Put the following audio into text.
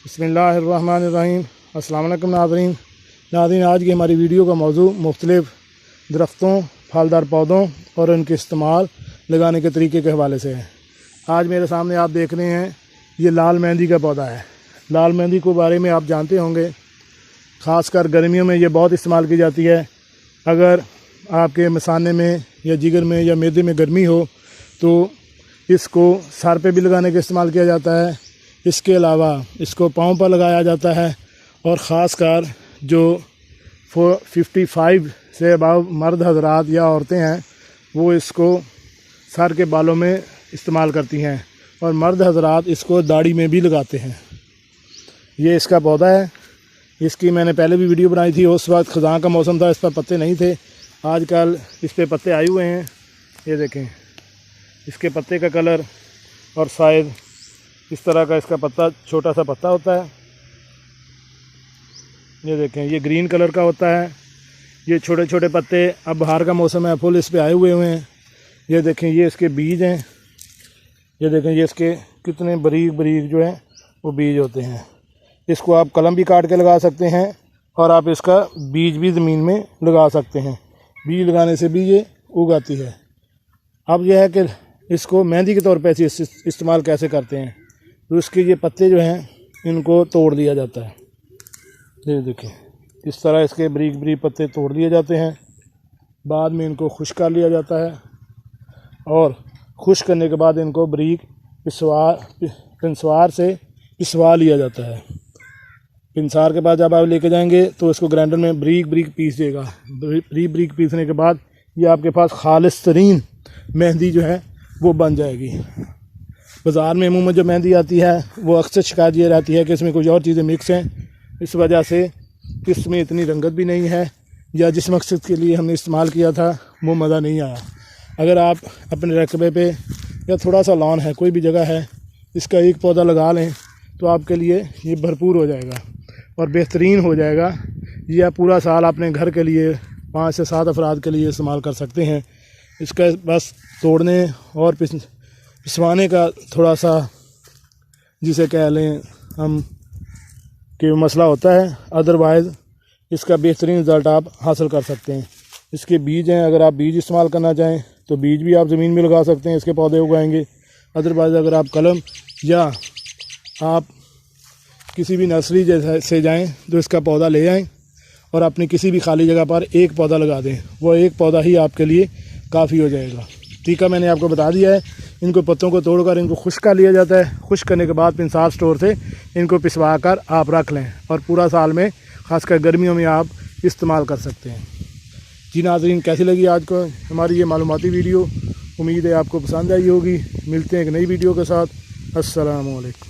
बिस्मिल्लाहिर्रहमानिर्रहीम। अस्सलाम वालेकुम नाज़रीन, आज की हमारी वीडियो का मौजू मुख्तलिफ़ दरख्तों, फलदार पौधों और उनके इस्तेमाल लगाने के तरीके के हवाले से है। आज मेरे सामने आप देख रहे हैं ये लाल मेहंदी का पौधा है। लाल मेहंदी के बारे में आप जानते होंगे, ख़ासकर गर्मियों में ये बहुत इस्तेमाल की जाती है। अगर आपके मसाने में या जिगर में या मैदे में गर्मी हो तो इसको सर पे भी लगाने का इस्तेमाल किया जाता है। इसके अलावा इसको पाँव पर लगाया जाता है और ख़ासकर जो 55 से अबव मर्द हजरात या औरतें हैं वो इसको सर के बालों में इस्तेमाल करती हैं और मर्द हजरात इसको दाढ़ी में भी लगाते हैं। ये इसका पौधा है। इसकी मैंने पहले भी वीडियो बनाई थी, उस वक्त ख़ज़ां का मौसम था, इस पर पत्ते नहीं थे। आजकल इस पे पत्ते आए हुए हैं। ये देखें इसके पत्ते का कलर और साइज़, इस तरह का इसका पत्ता, छोटा सा पत्ता होता है। ये देखें ये ग्रीन कलर का होता है। ये छोटे छोटे पत्ते, अब बाहर का मौसम है, फुल इस पे आए हुए हैं। ये देखें ये इसके बीज हैं। ये देखें ये इसके कितने बारीक बारीक जो हैं वो बीज होते हैं। इसको आप कलम भी काट के लगा सकते हैं और आप इसका बीज भी ज़मीन में लगा सकते हैं। बीज लगाने से भी ये उगाती है। अब यह है कि इसको मेहंदी के तौर पर इस्तेमाल कैसे करते हैं। तो इसके ये पत्ते जो हैं इनको तोड़ दिया जाता है। ये देखें इस तरह इसके बारीक बारीक पत्ते तोड़ दिए जाते हैं। बाद में इनको खुश्क कर लिया जाता है और खुश्क करने के बाद इनको बारीक पिंसवार से पिसवा लिया जाता है। पिंसार के बाद जब आप लेके जाएंगे तो इसको ग्राइंडर में बारीक बारीक पीस देगा। बारीक बारीक पीसने के बाद ये आपके पास खालिस तरीन मेहंदी जो है वो बन जाएगी। बाज़ार में मुँह में जो मेहंदी आती है वो अक्सर शिकायत ये रहती है कि इसमें कुछ और चीज़ें मिक्स हैं, इस वजह से इसमें इतनी रंगत भी नहीं है या जिस मकसद के लिए हमने इस्तेमाल किया था वो मज़ा नहीं आया। अगर आप अपने रकबे पे या थोड़ा सा लॉन है, कोई भी जगह है, इसका एक पौधा लगा लें तो आपके लिए ये भरपूर हो जाएगा और बेहतरीन हो जाएगा। ये आप पूरा साल अपने घर के लिए 5 से 7 अफराद के लिए इस्तेमाल कर सकते हैं। इसका बस तोड़ने और पिसवाने का थोड़ा सा जिसे कह लें हम कि मसला होता है, अदरवाइज़ इसका बेहतरीन रिज़ल्ट आप हासिल कर सकते हैं। इसके बीज हैं, अगर आप बीज इस्तेमाल करना चाहें तो बीज भी आप ज़मीन में लगा सकते हैं, इसके पौधे उगाएंगे। अदरवाइज़ अगर आप कलम या आप किसी भी नर्सरी से जाएं तो इसका पौधा ले आएँ और अपनी किसी भी खाली जगह पर एक पौधा लगा दें। वो एक पौधा ही आपके लिए काफ़ी हो जाएगा। तरीका मैंने आपको बता दिया है। इनको पत्तों को तोड़कर इनको खुश्क कर लिया जाता है। खुश्क करने के बाद पिंसार स्टोर से इनको पिसवा कर आप रख लें और पूरा साल में ख़ासकर गर्मियों में आप इस्तेमाल कर सकते हैं। जी नाज़रीन, कैसी लगी आज को हमारी ये मालूमाती वीडियो? उम्मीद है आपको पसंद आई होगी। मिलते हैं एक नई वीडियो के साथ। अस्सलामु अलैकुम।